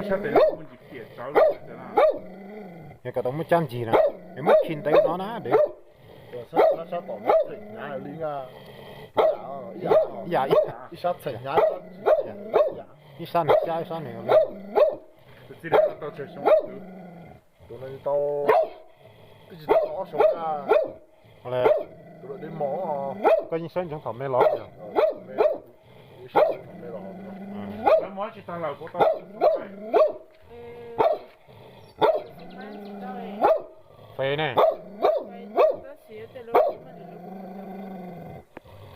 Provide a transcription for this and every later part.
我晓得我们就别招了，对啦。cái cái đó mới chăm gì nè cái mất kinh tế nó nè để nó sao tỏ nó thành nhà liên à dạ ít sao thành nhà ít sao này trái sao này就这两个到这上头，tụi nó tao cái gì tao sống à là tụi nó đi mỏ có những sinh trong phòng mê lót rồi那么去当老婆到。phê này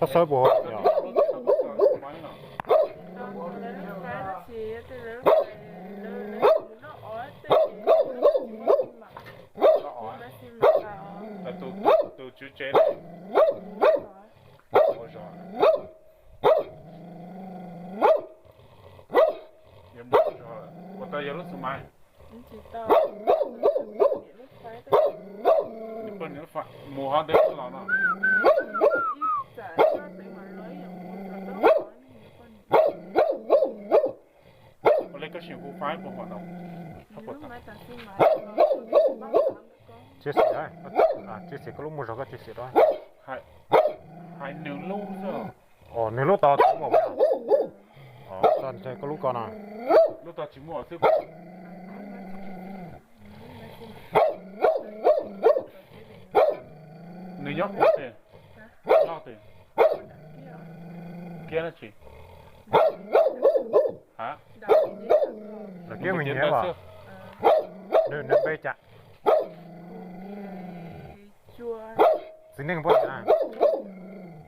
có sới bùa nhỏ tôi chú chế này. Ôi giời. Em bảo rồi, bọn ta giờ lúc số mai. Bên nữa phải mùa hoa đến là nó. Ở đây có nhiều khu phái của họ đâu. chia sẻ đấy chia sẻ có lúc mua rồi có chia sẻ đó Hai nửa lâu rồi. nếu lúc tao cũng một tao thấy có lúc còn à Lúc ta chỉ mua ở thứ người nhóc có tiền, lo tiền, kia là chị, hả? là kia mình nhớ vào nên bây chặt xin nên bớt à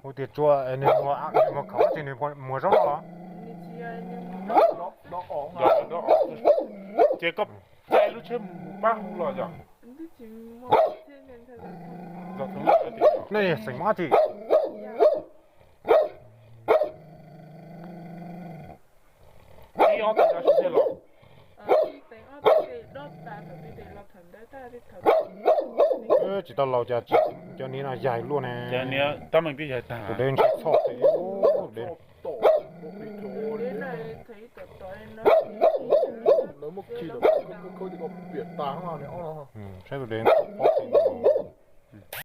mua tiền chua nên mua ăn nên mua khẩu thì nên mua rau đó đó chế cấp chạy lúc chơi ba không lo rồi này sành má chị đi ở đây là chơi lo chỉ tao lâu cho nên là dài luôn nè giờ này tao mình bây giờ ta từ đến sẽ sọt thế đến nó một khi là có biển táng mà nó sẽ từ đến